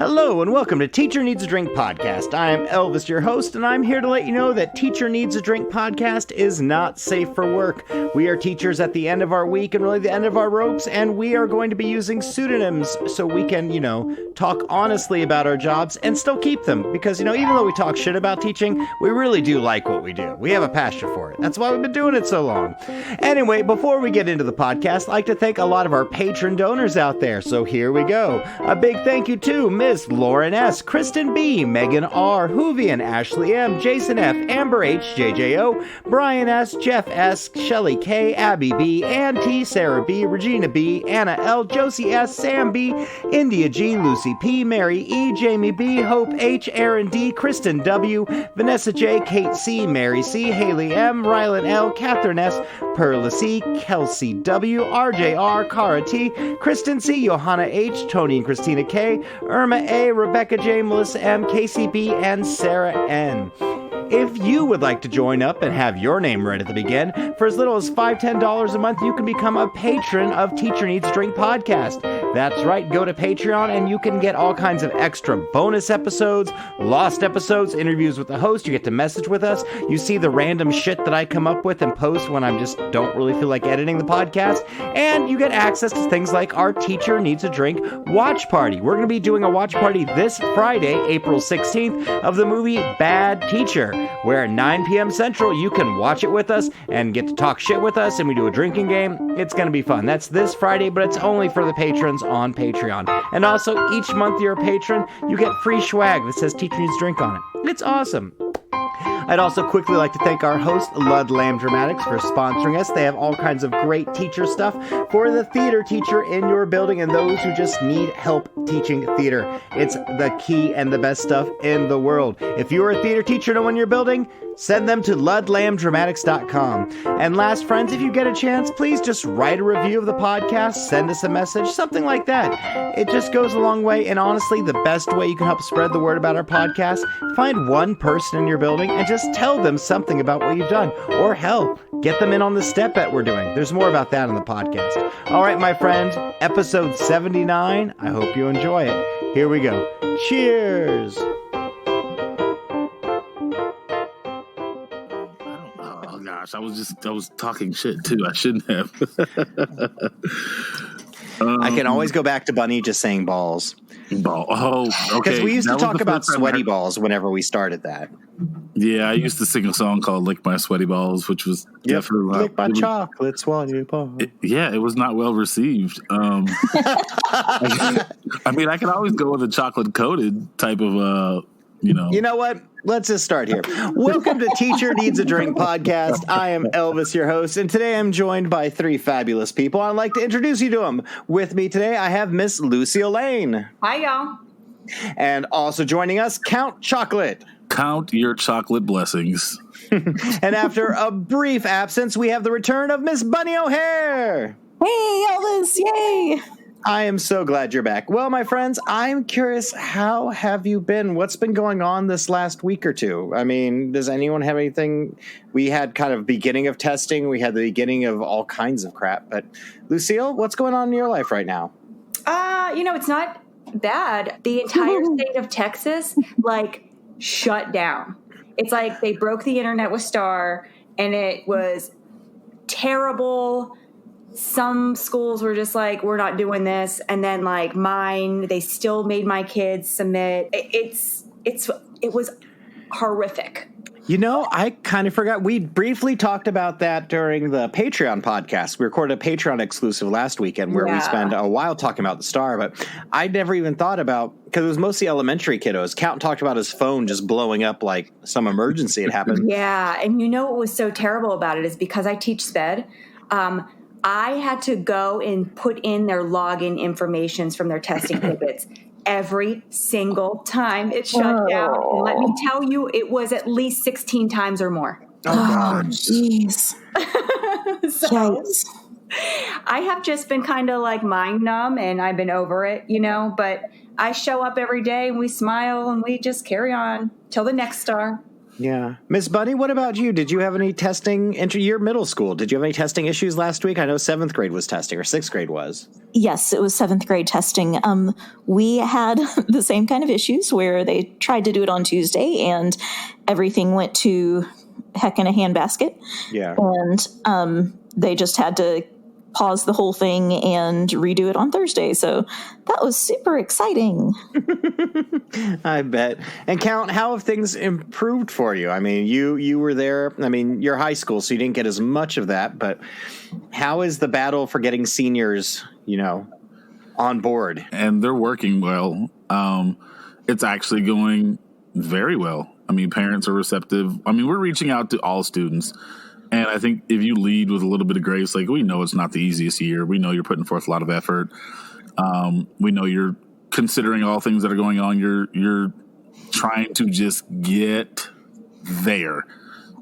Hello and welcome to Teacher Needs a Drink podcast. I am Elvis, your host, and I'm here to let you know that Teacher Needs a Drink podcast is not safe for work. We are teachers at the end of our week and really the end of our ropes, and we are going to be using pseudonyms so we can, talk honestly about our jobs and still keep them. Because, even though we talk shit about teaching, we really do like what we do. We have a passion for it. That's why we've been doing it so long. Anyway, before we get into the podcast, I'd like to thank a lot of our patron donors out there. So here we go. A big thank you to Miss Lauren S., Kristen B., Megan R., Hoovian, Ashley M., Jason F., Amber H., JJO, Brian S., Jeff S., Shelly K., Abby B., Ann T., Sarah B., Regina B., Anna L., Josie S., Sam B., India G., Lucy P., Mary E., Jamie B., Hope H., Aaron D., Kristen W., Vanessa J., Kate C., Mary C., Haley M., Rylan L., Catherine S., Perla C., Kelsey W., RJ R., Cara T., Kristen C., Johanna H., Tony and Christina K., Irma A., Rebecca J., Melissa M., Casey B., and Sarah N. If you would like to join up and have your name read at the begin, for as little as $5, $10 a month, you can become a patron of Teacher Needs a Drink podcast. That's right, go to Patreon and you can get all kinds of extra bonus episodes, lost episodes, interviews with the host. You get to message with us. You see the random shit that I come up with and post when I just don't really feel like editing the podcast. And you get access to things like our Teacher Needs a Drink watch party. We're going to be doing a watch party this Friday, April 16th, of the movie Bad Teacher, where at 9 p.m. Central, you can watch it with us and get to talk shit with us, and we do a drinking game. It's going to be fun. That's this Friday, but it's only for the patrons on Patreon. And also, each month you're a patron, you get free swag that says Teacher Needs a Drink on it. It's awesome. I'd also quickly like to thank our host, Lud Lamb Dramatics, for sponsoring us. They have all kinds of great teacher stuff for the theater teacher in your building and those who just need help teaching theater. It's the key and the best stuff in the world. If you're a theater teacher in one in your building, send them to ludlambdramatics.com. And last, friends, if you get a chance, please just write a review of the podcast, send us a message, something like that. It just goes a long way, and honestly, the best way you can help spread the word about our podcast, find one person in your building and just tell them something about what you've done. Or hell, get them in on the step that we're doing. There's more about that in the podcast. All right, my friends, episode 79. I hope you enjoy it. Here we go. Cheers! I was talking shit too. I shouldn't have. I can always go back to Bunny just saying balls. Ball. Oh, okay. Because we used to talk about sweaty balls whenever we started that. Yeah, I used to sing a song called "Lick My Sweaty Balls," which was definitely lick my chocolate sweaty balls. It was not well received. I mean, I can always go with a chocolate coated type of, You know what? Let's just start here. Welcome to Teacher Needs a Drink podcast. I am Elvis, your host, and today I'm joined by three fabulous people. I'd like to introduce you to them. With me today, I have Miss Lucille Lane. Hi, y'all. And also joining us, Count Chocolate. Count your chocolate blessings. And after a brief absence, we have the return of Miss Bunny O'Hare. Hey, Elvis. Yay. I am so glad you're back. Well, my friends, I'm curious, how have you been? What's been going on this last week or two? I mean, does anyone have anything? We had kind of beginning of testing. We had the beginning of all kinds of crap. But Lucille, what's going on in your life right now? It's not bad. The entire state of Texas, shut down. It's like they broke the internet with Staar, and it was terrible. Some schools were just like, we're not doing this. And then mine, they still made my kids submit. It was horrific. I kind of forgot. We briefly talked about that during the Patreon podcast. We recorded a Patreon exclusive last weekend where we spent a while talking about the Staar, but I never even thought about, because it was mostly elementary kiddos. Count talked about his phone just blowing up like some emergency had happened. Yeah. And what was so terrible about it is because I teach SPED, I had to go and put in their login informations from their testing tidbits every single time it shut down. And let me tell you, it was at least 16 times or more. Oh, jeez. So I have just been kind of mind numb, and I've been over it, but I show up every day and we smile and we just carry on till the next Staar. Yeah. Miss Bunny, what about you? Did you have any testing into your middle school? Did you have any testing issues last week? I know 7th grade was testing, or 6th grade was. Yes, it was 7th grade testing. We had the same kind of issues where they tried to do it on Tuesday and everything went to heck in a handbasket. Yeah. And they just had to pause the whole thing and redo it on Thursday. So that was super exciting. I bet. And Count, how have things improved for you? I mean, you were there. I mean, you're high school, so you didn't get as much of that. But how is the battle for getting seniors, on board? And they're working well. It's actually going very well. I mean, parents are receptive. I mean, we're reaching out to all students. And I think if you lead with a little bit of grace, like, we know it's not the easiest year. We know you're putting forth a lot of effort. We know you're considering all things that are going on. You're trying to just get there,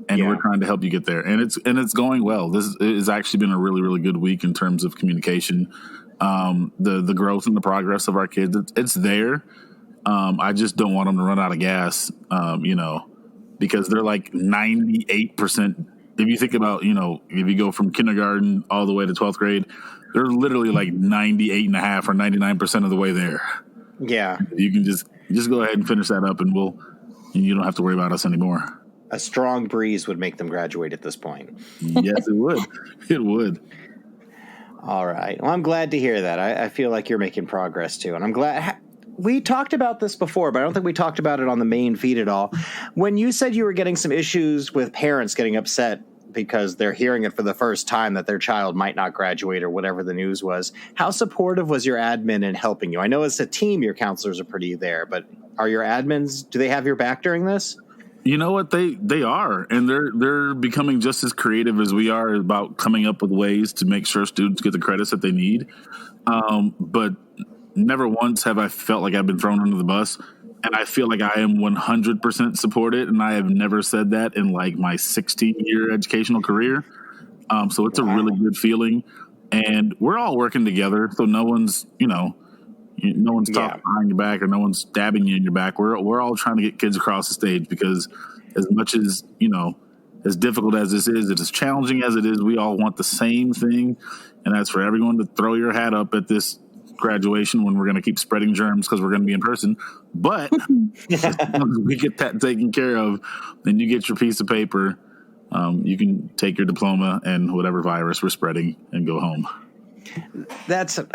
and we're trying to help you get there. And it's going well. This has actually been a really, really good week in terms of communication. The growth and the progress of our kids, it's there. I just don't want them to run out of gas, because they're like 98%. If you think about, if you go from kindergarten all the way to 12th grade, they're literally like 98.5 or 99% of the way there. Yeah. You can just go ahead and finish that up, and you don't have to worry about us anymore. A strong breeze would make them graduate at this point. Yes, it would. It would. All right. Well, I'm glad to hear that. I feel like you're making progress too. And I'm glad. We talked about this before, but I don't think we talked about it on the main feed at all. When you said you were getting some issues with parents getting upset because they're hearing it for the first time that their child might not graduate or whatever the news was, how supportive was your admin in helping you? I know as a team, your counselors are pretty there, but are your admins, do they have your back during this? You know what? They are, and they're becoming just as creative as we are about coming up with ways to make sure students get the credits that they need. But never once have I felt like I've been thrown under the bus, and I feel like I am 100% supported, and I have never said that in like my 16-year educational career. So it's a really good feeling, and we're all working together. So no one's, no one's talking behind your back, or no one's stabbing you in your back. We're all trying to get kids across the stage, because as much as, as difficult as this is, as challenging as it is, we all want the same thing, and that's for everyone to throw your hat up at this graduation when we're going to keep spreading germs because we're going to be in person. But as long as we get that taken care of, then you get your piece of paper. You can take your diploma and whatever virus we're spreading and go home.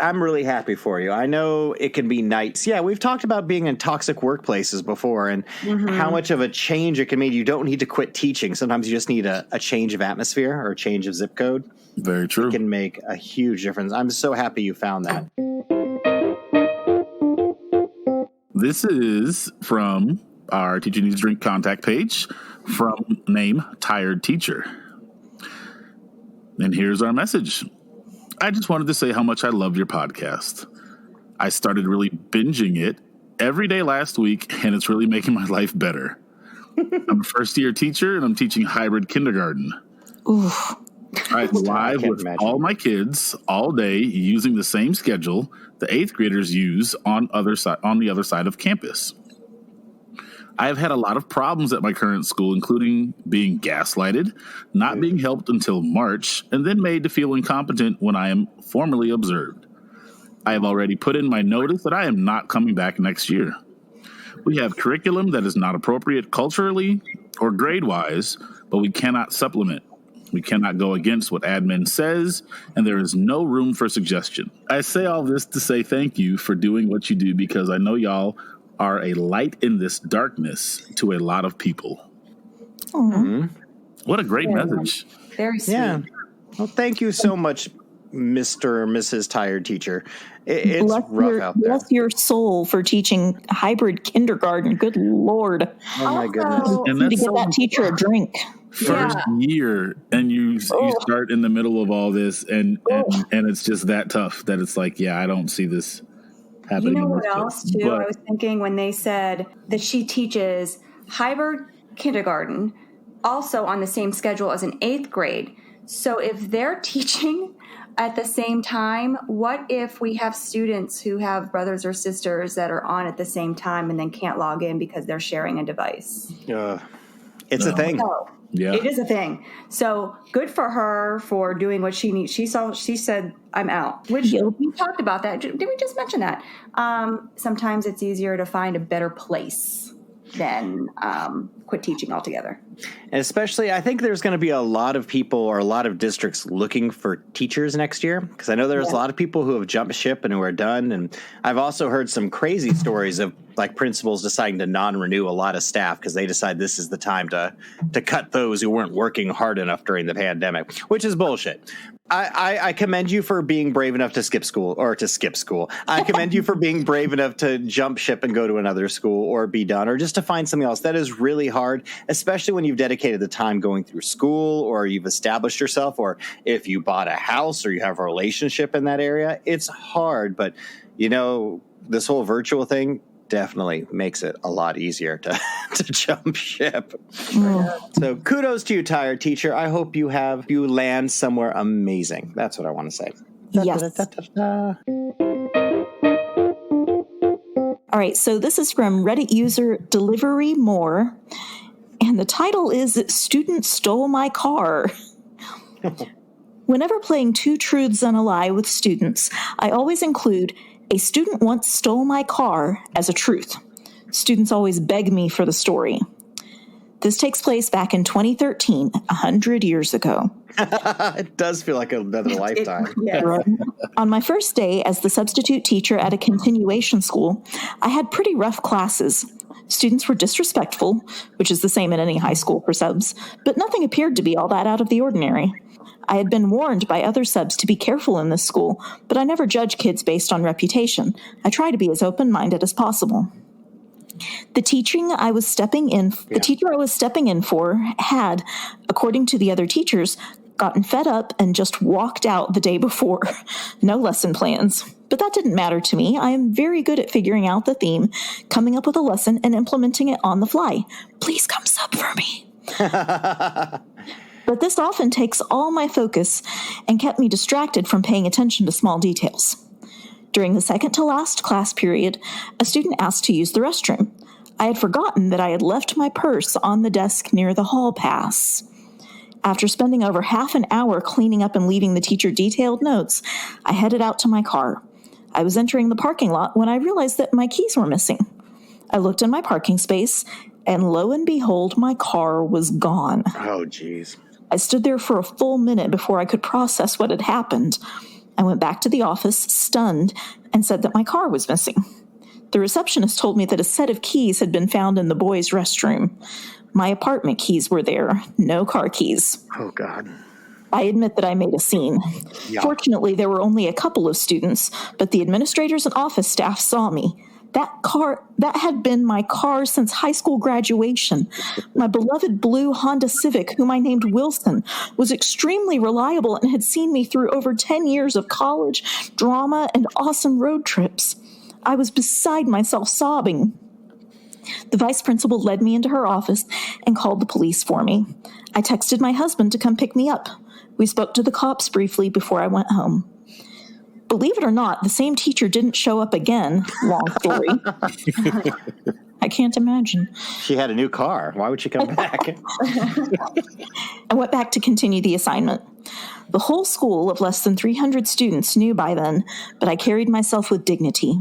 I'm really happy for you. I know it can be nice. Yeah, we've talked about being in toxic workplaces before and how much of a change it can mean. You don't need to quit teaching. Sometimes you just need a change of atmosphere or a change of zip code. Very true. It can make a huge difference. I'm so happy you found that. This is from our Teacher Needs a Drink contact page from name Tired Teacher. And here's our message. I just wanted to say how much I love your podcast. I started really binging it every day last week, and it's really making my life better. I'm a first-year teacher, and I'm teaching hybrid kindergarten. Oof. I live with all my kids all day using the same schedule the 8th graders use on the other side of campus. I have had a lot of problems at my current school, including being gaslighted, not being helped until March, and then made to feel incompetent when I am formally observed. I have already put in my notice that I am not coming back next year. We have curriculum that is not appropriate culturally or grade-wise, but we cannot supplement. We cannot go against what admin says, and there is no room for suggestion. I say all this to say thank you for doing what you do, because I know y'all are a light in this darkness to a lot of people. Mm-hmm. What a great message. Very sweet. Yeah. Well, thank you so much, Mr. or Mrs. Tired Teacher. It's rough out there. Bless your soul for teaching hybrid kindergarten. Good Lord. Oh, my goodness. And To that's get that teacher a drink. first year, and you start in the middle of all this, and it's just that tough that it's like, I don't see this happening. You know what else, too? I was thinking when they said that she teaches hybrid kindergarten also on the same schedule as an 8th grade. So if they're teaching at the same time, what if we have students who have brothers or sisters that are on at the same time and then can't log in because they're sharing a device? It's a thing. So, Yeah. it is a thing. So good for her for doing what she needs. She said, I'm out, which we talked about that. Did we just mention that? Sometimes it's easier to find a better place than quit teaching altogether. And especially, I think there's going to be a lot of people or a lot of districts looking for teachers next year, because I know there's a lot of people who have jumped ship and who are done. And I've also heard some crazy stories of like principals deciding to non-renew a lot of staff because they decide this is the time to cut those who weren't working hard enough during the pandemic, which is bullshit. I commend you for being brave enough to skip school. I commend you for being brave enough to jump ship and go to another school or be done or just to find something else. That is really hard, especially when you've dedicated the time going through school or you've established yourself, or if you bought a house or you have a relationship in that area. It's hard, but this whole virtual thing definitely makes it a lot easier to jump ship. So kudos to you, tired teacher. I hope you land somewhere amazing. That's what I want to say. Yes. All right, so this is from Reddit user Delivery More, and the title is Student Stole My Car. Whenever playing Two Truths and a Lie with students, I always include a student once stole my car as a truth. Students always beg me for the story. This takes place back in 2013, 100 years ago. It does feel like another lifetime. On my first day as the substitute teacher at a continuation school, I had pretty rough classes. Students were disrespectful, which is the same in any high school for subs, but nothing appeared to be all that out of the ordinary. I had been warned by other subs to be careful in this school, but I never judge kids based on reputation. I try to be as open-minded as possible. The teacher I was stepping in for had, according to the other teachers, gotten fed up and just walked out the day before. No lesson plans. But that didn't matter to me. I am very good at figuring out the theme, coming up with a lesson, and implementing it on the fly. Please come sub for me. But this often takes all my focus and kept me distracted from paying attention to small details. During the second to last class period, a student asked to use the restroom. I had forgotten that I had left my purse on the desk near the hall pass. After spending over half an hour cleaning up and leaving the teacher detailed notes, I headed out to my car. I was entering the parking lot when I realized that my keys were missing. I looked in my parking space, and lo and behold, my car was gone. Oh, geez. I stood there for a full minute before I could process what had happened. I went back to the office, stunned, and said that my car was missing. The receptionist told me that a set of keys had been found in the boys' restroom. My apartment keys were there, no car keys. Oh, God. I admit that I made a scene. Yeah. Fortunately, there were only a couple of students, but the administrators and office staff saw me. That had been my car since high school graduation. My beloved blue Honda Civic, whom I named Wilson, was extremely reliable and had seen me through over 10 years of college, drama, and awesome road trips. I was beside myself sobbing. The vice principal led me into her office and called the police for me. I texted my husband to come pick me up. We spoke to the cops briefly before I went home. Believe it or not, the same teacher didn't show up again. Long story. I can't imagine. She had a new car. Why would she come back? I went back to continue the assignment. The whole school of less than 300 students knew by then, but I carried myself with dignity.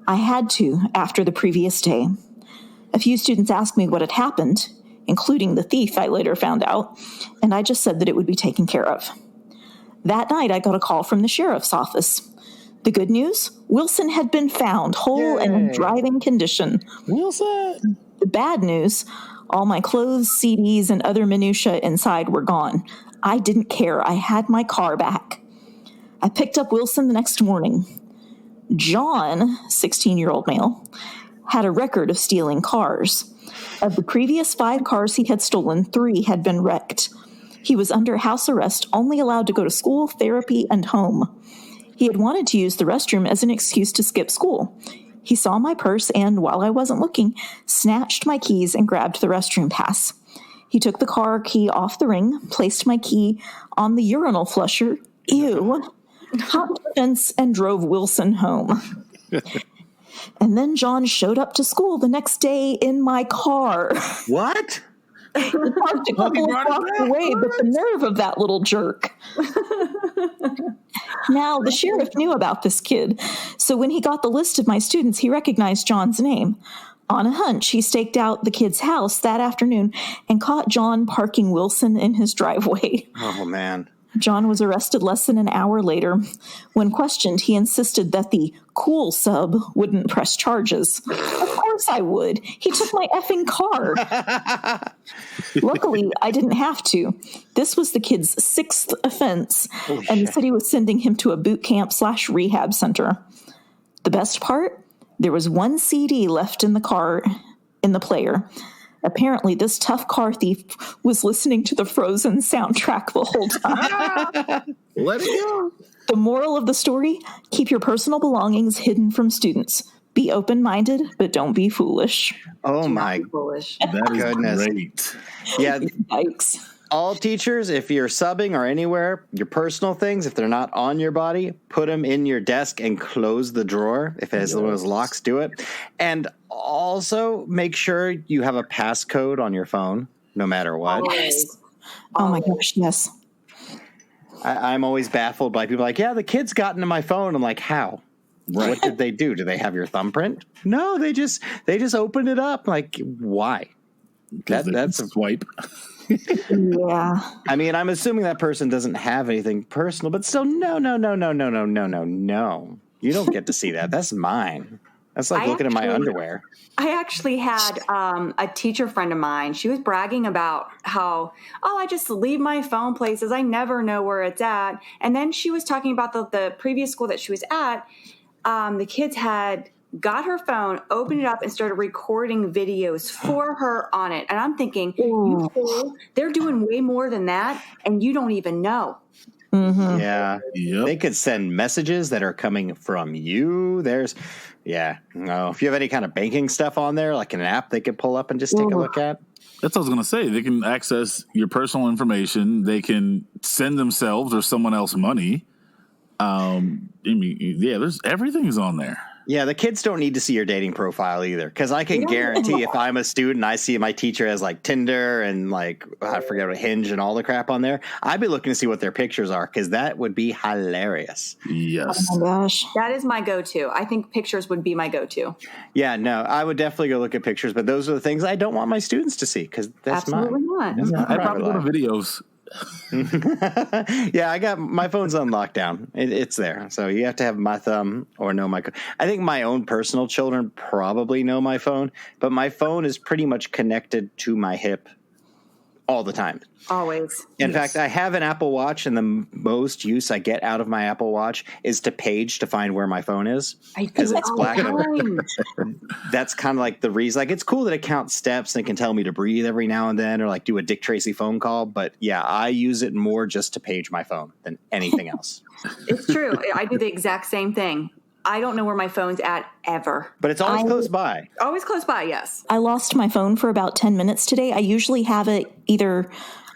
I had to after the previous day. A few students asked me what had happened, including the thief I later found out, and I just said that it would be taken care of. That night, I got a call from the sheriff's office. The good news? Wilson had been found whole and in driving condition. Wilson! The bad news? All my clothes, CDs, and other minutia inside were gone. I didn't care. I had my car back. I picked up Wilson the next morning. John, 16-year-old male, had a record of stealing cars. Of the previous 5 cars he had stolen, 3 had been wrecked. He was under house arrest, only allowed to go to school, therapy, and home. He had wanted to use the restroom as an excuse to skip school. He saw my purse and, while I wasn't looking, snatched my keys and grabbed the restroom pass. He took the car key off the ring, placed my key on the urinal flusher, hopped the fence, and drove Wilson home. And then John showed up to school the next day in my car. What? He parked a couple of blocks away, but the nerve of that little jerk. Now, the sheriff knew about this kid, so when he got the list of my students, he recognized John's name. On a hunch, he staked out the kid's house that afternoon and caught John parking Wilson in his driveway. Oh, man. John was arrested less than an hour later. When questioned, he insisted that the cool sub wouldn't press charges. Of course I would. He took my effing car. Luckily, I didn't have to. This was the kid's 6th offense, and the city was sending him to a boot camp/rehab center. The best part? There was one CD left in the car, in the player. Apparently, this tough car thief was listening to the Frozen soundtrack the whole time. Let it go. The moral of the story, keep your personal belongings hidden from students. Be open-minded, but don't be foolish. Oh, my Foolish. That is goodness. great. Yeah. Yikes. All teachers, if you're subbing or anywhere, your personal things, if they're not on your body, put them in your desk and close the drawer. If it has one of those locks, do it. And also make sure you have a passcode on your phone, no matter what. Always. Oh my gosh, yes. I'm always baffled by people like, yeah, the kid's got into my phone. I'm like, how? Right. What did they do? Do they have your thumbprint? No, they just opened it up. Like, why? That's a swipe. Yeah. I mean, I'm assuming that person doesn't have anything personal, but still, no. You don't get to see that. That's mine. That's like looking at my underwear. I actually had a teacher friend of mine. She was bragging about how, I just leave my phone places. I never know where it's at. And then she was talking about the previous school that she was at. The kids had got her phone, opened it up, and started recording videos for her on it. And I'm thinking, you fool, they're doing way more than that, and you don't even know. Mm-hmm. Yeah. Yep. They could send messages that are coming from you. If you have any kind of banking stuff on there, like an app they could pull up and just take a look at. That's what I was going to say. They can access your personal information. They can send themselves or someone else money. There's everything's on there. Yeah, the kids don't need to see your dating profile either, because I can guarantee if I'm a student, I see my teacher has like Tinder and like, I forget what, Hinge and all the crap on there. I'd be looking to see what their pictures are, because that would be hilarious. Yes. Oh my gosh. That is my go-to. I think pictures would be my go-to. Yeah, no, I would definitely go look at pictures, but those are the things I don't want my students to see, because that's Absolutely mine. not. That's my I'd probably go to private life. videos. Yeah, I got my phone's on lockdown. It's there. So you have to have my thumb or know my. I think my own personal children probably know my phone, but my phone is pretty much connected to my hip all the time. Always. In fact, I have an Apple Watch, and the most use I get out of my Apple Watch is to page to find where my phone is, because it's black and white. That's kind of like the reason. Like, it's cool that it counts steps and it can tell me to breathe every now and then, or like do a Dick Tracy phone call. But yeah, I use it more just to page my phone than anything else. It's true. I do the exact same thing. I don't know where my phone's at ever. But it's always close by. Always close by, yes. I lost my phone for about 10 minutes today. I usually have it either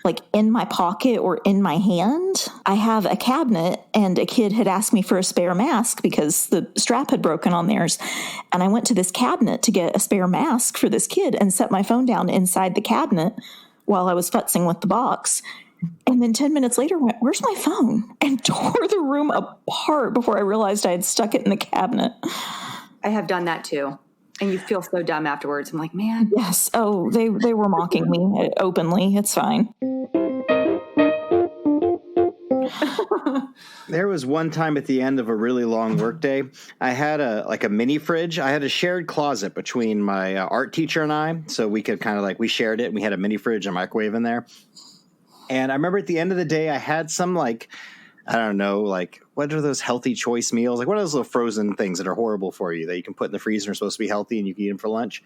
like in my pocket or in my hand. I have a cabinet, and a kid had asked me for a spare mask because the strap had broken on theirs. And I went to this cabinet to get a spare mask for this kid and set my phone down inside the cabinet while I was futzing with the box. And then 10 minutes later went, "Where's my phone?" and tore the room apart before I realized I had stuck it in the cabinet. I have done that too. And you feel so dumb afterwards. I'm like, man. Yes. Oh, they were mocking me openly. It's fine. There was one time at the end of a really long workday, I had a mini fridge. I had a shared closet between my art teacher and I, so we could kind of we shared it, and we had a mini fridge and microwave in there. And I remember at the end of the day, I had some I don't know, what are those healthy choice meals? Like, what are those little frozen things that are horrible for you that you can put in the freezer and are supposed to be healthy and you can eat them for lunch?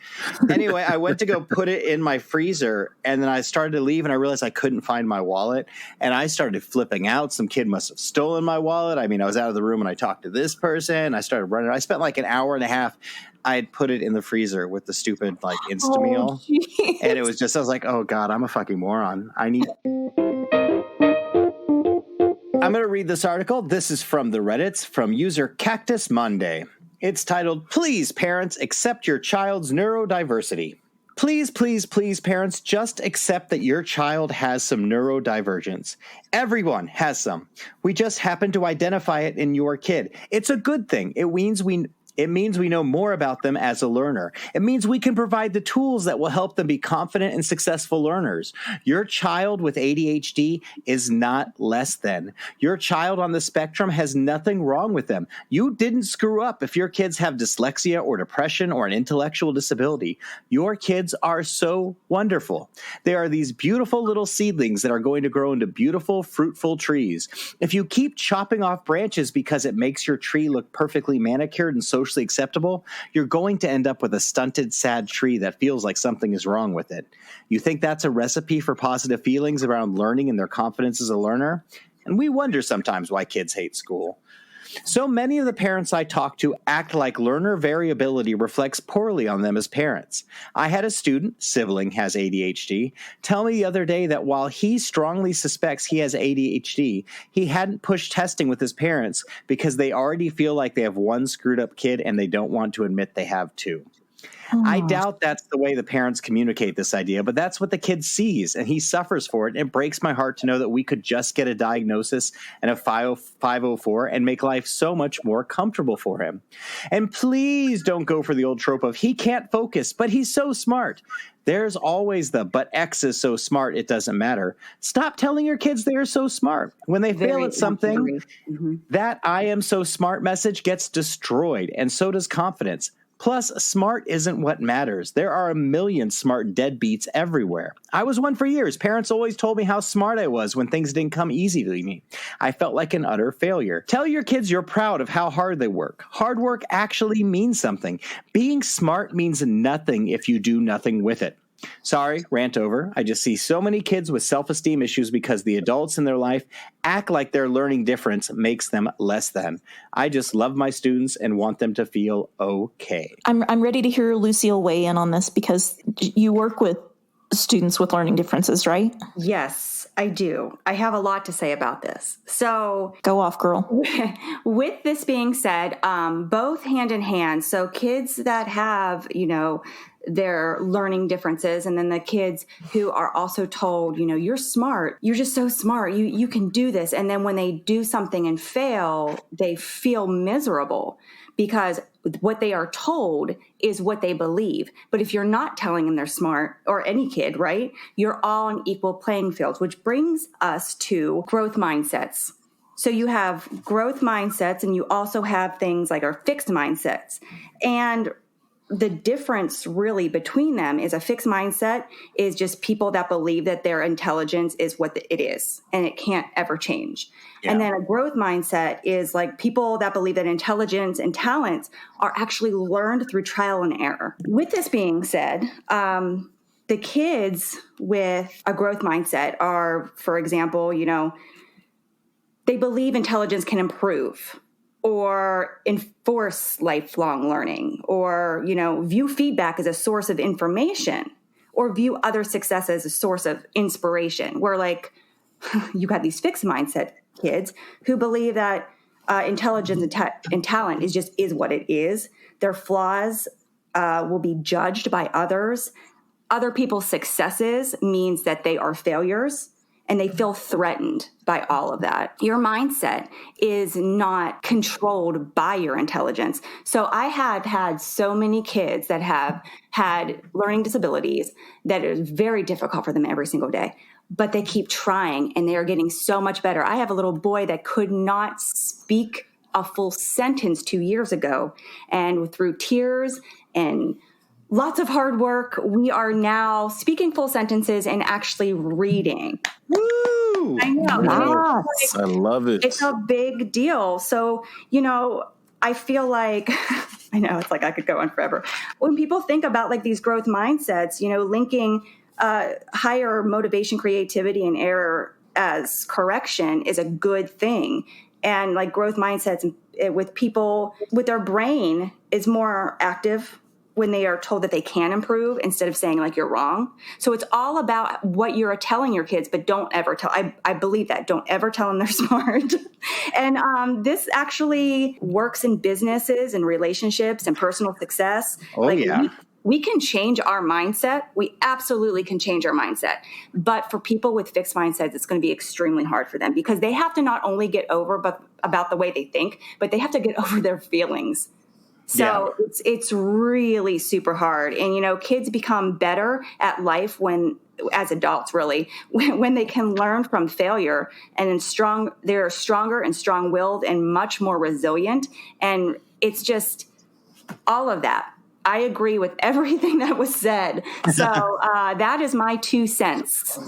Anyway, I went to go put it in my freezer, and then I started to leave, and I realized I couldn't find my wallet, and I started flipping out. Some kid must have stolen my wallet. I mean, I was out of the room, and I talked to this person. I started running. I spent an hour and a half. I had put it in the freezer with the stupid Instameal. Oh, and it was just, I was like, oh God, I'm a fucking moron. I'm going to read this article. This is from the Reddits from user Cactus Monday. It's titled, "Please, Parents, Accept Your Child's Neurodiversity." Please, please, please, parents, just accept that your child has some neurodivergence. Everyone has some. We just happen to identify it in your kid. It's a good thing. It means we know more about them as a learner. It means we can provide the tools that will help them be confident and successful learners. Your child with ADHD is not less than. Your child on the spectrum has nothing wrong with them. You didn't screw up if your kids have dyslexia or depression or an intellectual disability. Your kids are so wonderful. They are these beautiful little seedlings that are going to grow into beautiful, fruitful trees. If you keep chopping off branches because it makes your tree look perfectly manicured and socially acceptable, you're going to end up with a stunted, sad tree that feels like something is wrong with it. You think that's a recipe for positive feelings around learning and their confidence as a learner? And we wonder sometimes why kids hate school. So many of the parents I talk to act like learner variability reflects poorly on them as parents. I had a student, sibling has ADHD, tell me the other day that while he strongly suspects he has ADHD, he hadn't pushed testing with his parents because they already feel like they have one screwed up kid and they don't want to admit they have two. I doubt that's the way the parents communicate this idea, but that's what the kid sees, and he suffers for it. It breaks my heart to know that we could just get a diagnosis and a 504 and make life so much more comfortable for him. And please don't go for the old trope of he can't focus, but he's so smart. There's always the but X is so smart it doesn't matter. Stop telling your kids they are so smart. When they fail at something, that I am so smart message gets destroyed, and so does confidence. Plus, smart isn't what matters. There are a million smart deadbeats everywhere. I was one for years. Parents always told me how smart I was when things didn't come easy to me. I felt like an utter failure. Tell your kids you're proud of how hard they work. Hard work actually means something. Being smart means nothing if you do nothing with it. Sorry, rant over. I just see so many kids with self-esteem issues because the adults in their life act like their learning difference makes them less than. I just love my students and want them to feel okay. I'm ready to hear Lucille weigh in on this because you work with students with learning differences, right? Yes, I do. I have a lot to say about this. So go off, girl. With this being said, both hand in hand. So kids that have, their learning differences, and then the kids who are also told, you're smart, you're just so smart, you can do this. And then when they do something and fail, they feel miserable because what they are told is what they believe. But if you're not telling them they're smart, or any kid, right, you're all on equal playing fields, which brings us to growth mindsets. So you have growth mindsets, and you also have things like our fixed mindsets. And the difference really between them is a fixed mindset is just people that believe that their intelligence is what it is and it can't ever change. Yeah. And then a growth mindset is like people that believe that intelligence and talents are actually learned through trial and error. With this being said, the kids with a growth mindset are, for example, they believe intelligence can improve, or enforce lifelong learning, or, view feedback as a source of information, or view other success as a source of inspiration. Where like you got these fixed mindset kids who believe that intelligence and talent is what it is. Their flaws will be judged by others. Other people's successes means that they are failures. And they feel threatened by all of that. Your mindset is not controlled by your intelligence. So I have had so many kids that have had learning disabilities that it is very difficult for them every single day. But they keep trying, and they are getting so much better. I have a little boy that could not speak a full sentence 2 years ago. And through tears and lots of hard work, we are now speaking full sentences and actually reading. Woo! I know. Yes. I love it. It's a big deal. So, I feel like, I know it's like I could go on forever. When people think about like these growth mindsets, linking higher motivation, creativity, and error as correction is a good thing. And like growth mindsets with people with their brain is more active when they are told that they can improve instead of saying like you're wrong. So it's all about what you're telling your kids, but don't ever tell. I believe that. Don't ever tell them they're smart. And this actually works in businesses and relationships and personal success. Oh, yeah. we can change our mindset. We absolutely can change our mindset. But for people with fixed mindsets, it's going to be extremely hard for them because they have to not only get over about the way they think, but they have to get over their feelings. So it's really super hard. And, you know, kids become better at life as adults, really, when they can learn from failure and they're stronger and strong-willed and much more resilient. And it's just all of that. I agree with everything that was said. So that is my 2 cents.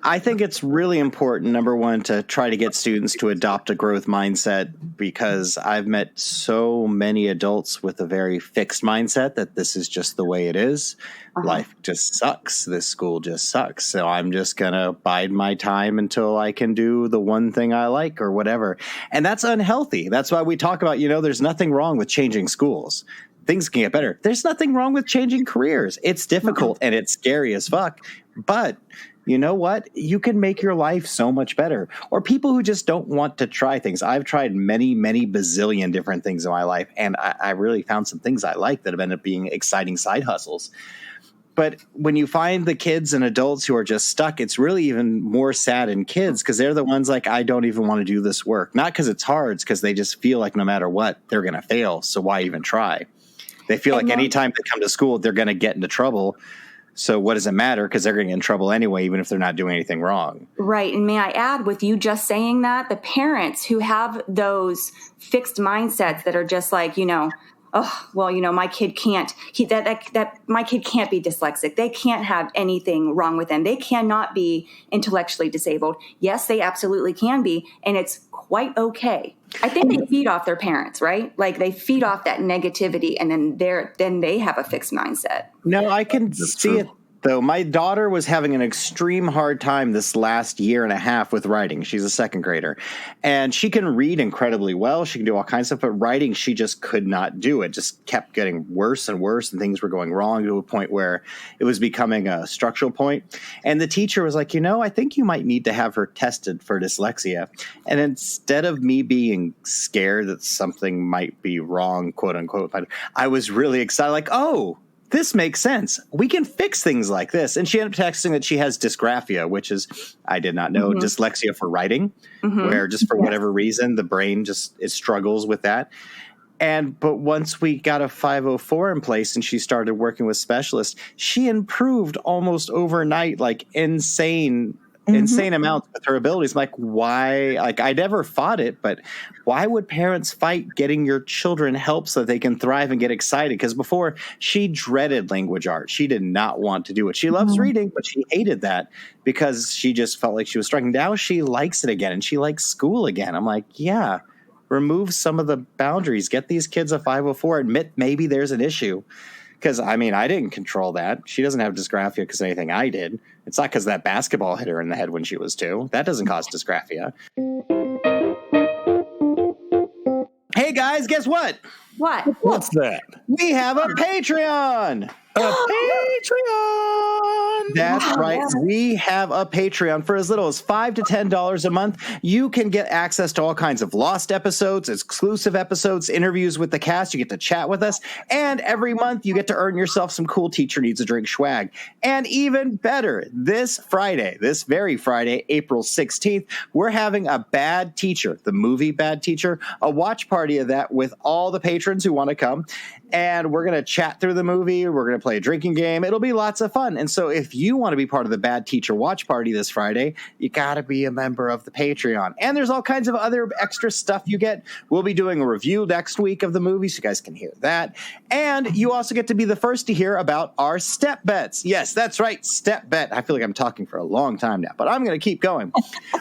I think it's really important, number one, to try to get students to adopt a growth mindset, because I've met so many adults with a very fixed mindset that this is just the way it is. Life just sucks. This school just sucks. So I'm just going to bide my time until I can do the one thing I like or whatever. And that's unhealthy. That's why we talk about, there's nothing wrong with changing schools. Things can get better. There's nothing wrong with changing careers. It's difficult and it's scary as fuck. But you know what? You can make your life so much better. Or people who just don't want to try things. I've tried many, many bazillion different things in my life, and I really found some things I like that have ended up being exciting side hustles. But when you find the kids and adults who are just stuck, it's really even more sad in kids, because they're the ones like, I don't even want to do this work. Not because it's hard, it's because they just feel like no matter what, they're going to fail. So why even try? They feel like anytime they come to school, they're going to get into trouble. So what does it matter? Because they're going to get in trouble anyway, even if they're not doing anything wrong. Right. And may I add, with you just saying that, the parents who have those fixed mindsets that are just like, oh, well, my kid can't, my kid can't be dyslexic. They can't have anything wrong with them. They cannot be intellectually disabled. Yes, they absolutely can be. And it's quite okay. I think they feed off their parents, right? Like they feed off that negativity, and then they have a fixed mindset. No, I can see it. Though my daughter was having an extreme hard time this last year and a half with writing. She's a second grader, and she can read incredibly well. She can do all kinds of stuff, but writing, she just could not do it. Just kept getting worse and worse, and things were going wrong to a point where it was becoming a structural point. And the teacher was like, I think you might need to have her tested for dyslexia. And instead of me being scared that something might be wrong, quote unquote, I was really excited, like, oh, this makes sense. We can fix things like this. And she ended up texting that she has dysgraphia, which is, I did not know, dyslexia for writing, where just for whatever reason, the brain it struggles with that. But once we got a 504 in place and she started working with specialists, she improved almost overnight, like insane amounts with her abilities. Like, why? Like, I never fought it, but why would parents fight getting your children help so that they can thrive and get excited? Because before, she dreaded language arts. She did not want to do it. She loves reading, but she hated that because she just felt like she was struggling. Now she likes it again, and she likes school again. I'm like, yeah, remove some of the boundaries. Get these kids a 504. Admit maybe there's an issue. Because, I didn't control that. She doesn't have dysgraphia because of anything I did. It's not because that basketball hit her in the head when she was 2. That doesn't cause dysgraphia. Hey, guys, guess what? What? What's that? We have a Patreon. A Patreon. That's right. We have a Patreon. For as little as $5 to $10 a month, you can get access to all kinds of lost episodes, exclusive episodes, interviews with the cast. You get to chat with us. And every month, you get to earn yourself some cool Teacher Needs a Drink swag. And even better, this very Friday, April 16th, we're having a Bad Teacher, the movie Bad Teacher, a watch party of that with all the patrons who want to come. And we're going to chat through the movie. We're going to play a drinking game. It'll be lots of fun. And so if you want to be part of the Bad Teacher watch party this Friday, you got to be a member of the Patreon. And there's all kinds of other extra stuff you get. We'll be doing a review next week of the movie, so you guys can hear that. And you also get to be the first to hear about our step bets. Yes, that's right, step bet. I feel like I'm talking for a long time now, but I'm going to keep going.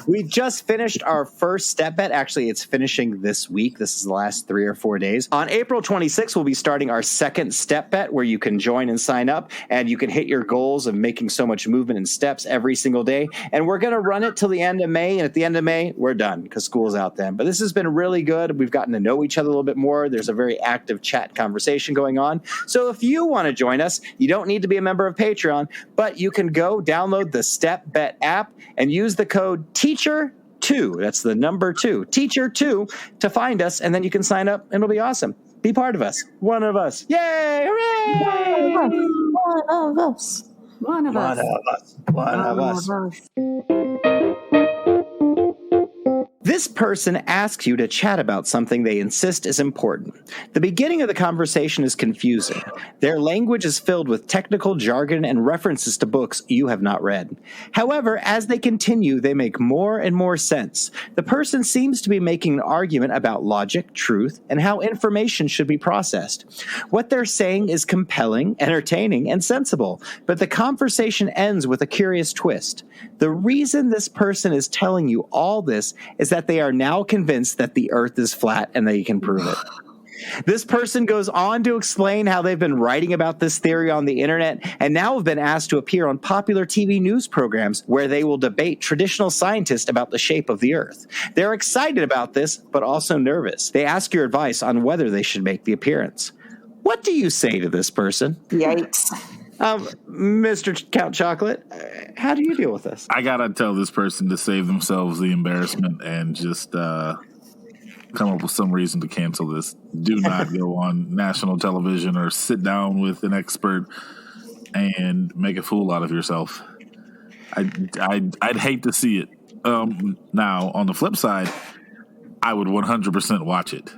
We just finished our first step bet. Actually, it's finishing this week. This is the last 3 or 4 days. On April 26th, we'll be starting our second step bet, where you can join and sign up, and you can hit your goals of making so much movement and steps every single day. And we're going to run it till the end of May. And at the end of May, we're done because school's out then. But this has been really good. We've gotten to know each other a little bit more. There's a very active chat conversation going on. So if you want to join us, you don't need to be a member of Patreon, but you can go download the Step Bet app and use the code TEACHER2. That's the number 2, TEACHER2, to find us. And then you can sign up and it'll be awesome. Be part of us. One of us. Yay! Hooray! One of us. One of us. One of us. This person asks you to chat about something they insist is important. The beginning of the conversation is confusing. Their language is filled with technical jargon and references to books you have not read. However, as they continue, they make more and more sense. The person seems to be making an argument about logic, truth, and how information should be processed. What they're saying is compelling, entertaining, and sensible, but the conversation ends with a curious twist. The reason this person is telling you all this is that they are now convinced that the earth is flat and they can prove it. This person goes on to explain how they've been writing about this theory on the internet and now have been asked to appear on popular TV news programs where they will debate traditional scientists about the shape of the earth. They're excited about this, but also nervous. They ask your advice on whether they should make the appearance. What do you say to this person? Yikes. Mr. Count Chocolate, how do you deal with this? I gotta tell this person to save themselves the embarrassment and just come up with some reason to cancel this. Do not go on national television or sit down with an expert and make a fool out of yourself. I'd hate to see it. Now, on the flip side, I would 100% watch it.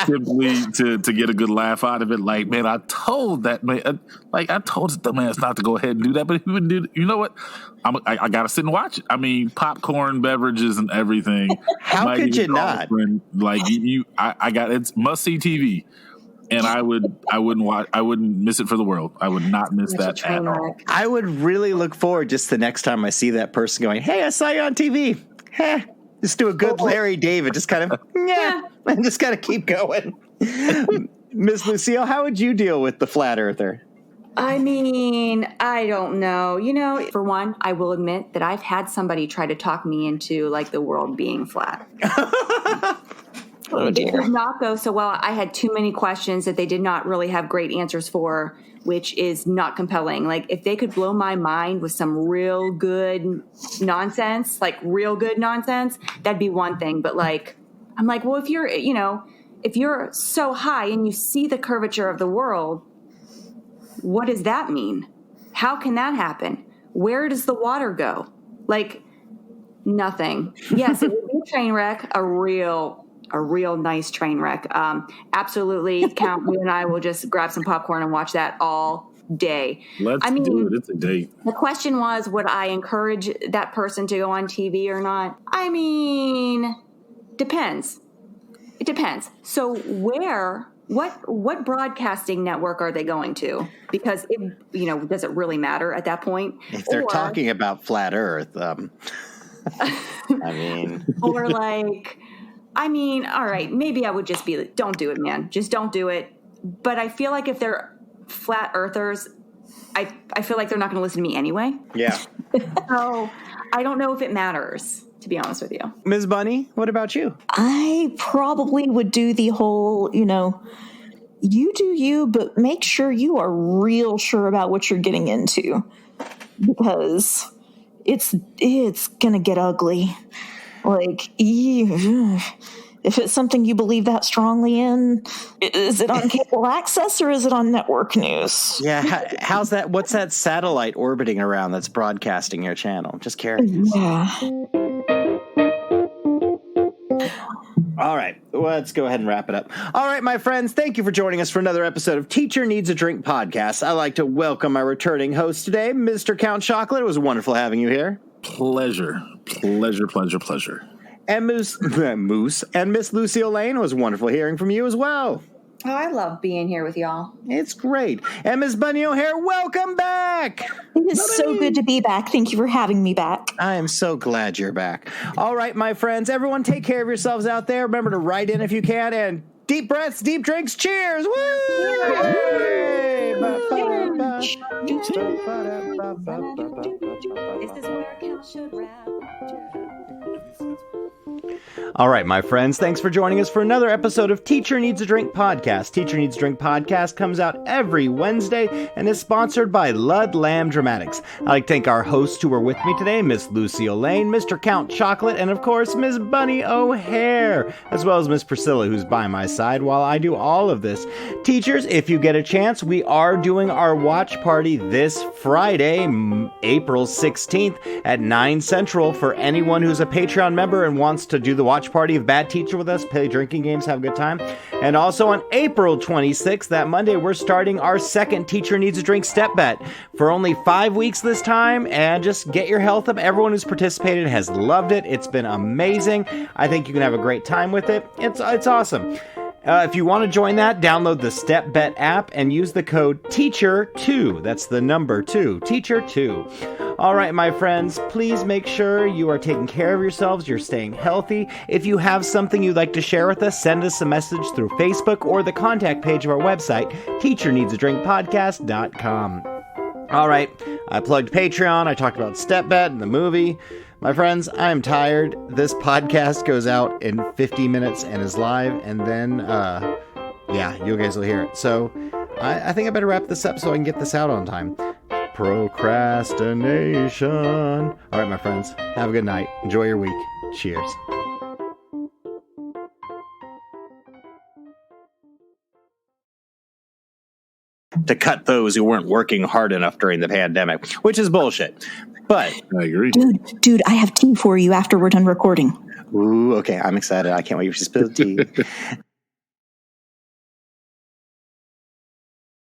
Simply to get a good laugh out of it. Like, man, I told that man, I told the man not to go ahead and do that, but he wouldn't do it. You know what? I got to sit and watch it. I mean, popcorn, beverages, and everything. How could you not? Like, I got, it's must-see TV. And I wouldn't miss it for the world. I would not miss that at all. I would really look forward just the next time I see that person going, hey, I saw you on TV. Just do a good Larry David, just kind of, and just kind of keep going. Miss Lucille, how would you deal with the flat earther? I mean, I don't know. You know, for one, I will admit that I've had somebody try to talk me into like the world being flat. Oh, dear. It did not go so well. I had too many questions that they did not really have great answers for, which is not compelling. Like, if they could blow my mind with some real good nonsense, that'd be one thing. But like, I'm like, well, if you're so high and you see the curvature of the world, what does that mean? How can that happen? Where does the water go? Like, nothing. Yes, it would be a train wreck, a real nice train wreck. Absolutely. Count, you and I will just grab some popcorn and watch that all day. Let's do it. It's a date. The question was, would I encourage that person to go on TV or not? I mean, depends. It depends. So what broadcasting network are they going to? Because does it really matter at that point? If they're talking about flat earth, I mean, or like, all right, maybe I would just be like, don't do it, man. Just don't do it. But I feel like if they're flat earthers, I feel like they're not going to listen to me anyway. Yeah. So I don't know if it matters, to be honest with you. Ms. Bunny, what about you? I probably would do the whole, you do you, but make sure you are real sure about what you're getting into, because it's going to get ugly. Like, if it's something you believe that strongly in, is it on cable access or is it on network news? Yeah, how's that? What's that satellite orbiting around that's broadcasting your channel? Just curious. Yeah. All right, let's go ahead and wrap it up. All right, my friends, thank you for joining us for another episode of Teacher Needs a Drink podcast. I'd like to welcome my returning host today, Mr. Count Chocolate. It was wonderful having you here. Pleasure. And Moose and Miss Lucille Lane, it was wonderful hearing from you as well. Oh, I love being here with y'all. It's great. And Miss Bunny O'Hare, welcome back. It is so good to be back. Thank you for having me back. I am so glad you're back. All right, my friends, everyone take care of yourselves out there. Remember to write in if you can, and deep breaths, deep drinks, cheers. Woo! This is where Cal should wrap. All right, my friends, thanks for joining us for another episode of Teacher Needs a Drink podcast. Teacher Needs a Drink podcast comes out every Wednesday and is sponsored by Lud Lamb Dramatics. I'd like to thank our hosts who were with me today, Miss Lucille Lane, Mr. Count Chocolate, and of course, Miss Bunny O'Hare, as well as Miss Priscilla, who's by my side while I do all of this. Teachers, if you get a chance, we are doing our watch party this Friday, April 16th at 9 Central for anyone who's a Patreon member and wants to do the watch party of Bad Teacher with us, play drinking games, have a good time. And also on April 26th, that Monday, we're starting our second Teacher Needs a Drink step bet for only 5 weeks this time, and just get your health up. Everyone who's participated has loved it. It's been amazing. I think you can have a great time with it. It's awesome. If you want to join that, download the Step Bet app and use the code TEACHER2. That's the number 2, TEACHER2. All right, my friends, please make sure you are taking care of yourselves, you're staying healthy. If you have something you'd like to share with us, send us a message through Facebook or the contact page of our website, teacherneedsadrinkpodcast.com. All right, I plugged Patreon, I talked about Step Bet and the movie. My friends, I am tired. This podcast goes out in 50 minutes and is live, and then, you guys will hear it. So I think I better wrap this up so I can get this out on time. Procrastination. All right, my friends, have a good night. Enjoy your week. Cheers. To cut those who weren't working hard enough during the pandemic, which is bullshit. But I agree. Dude, I have tea for you after we're done recording. Ooh, okay, I'm excited. I can't wait to spill tea.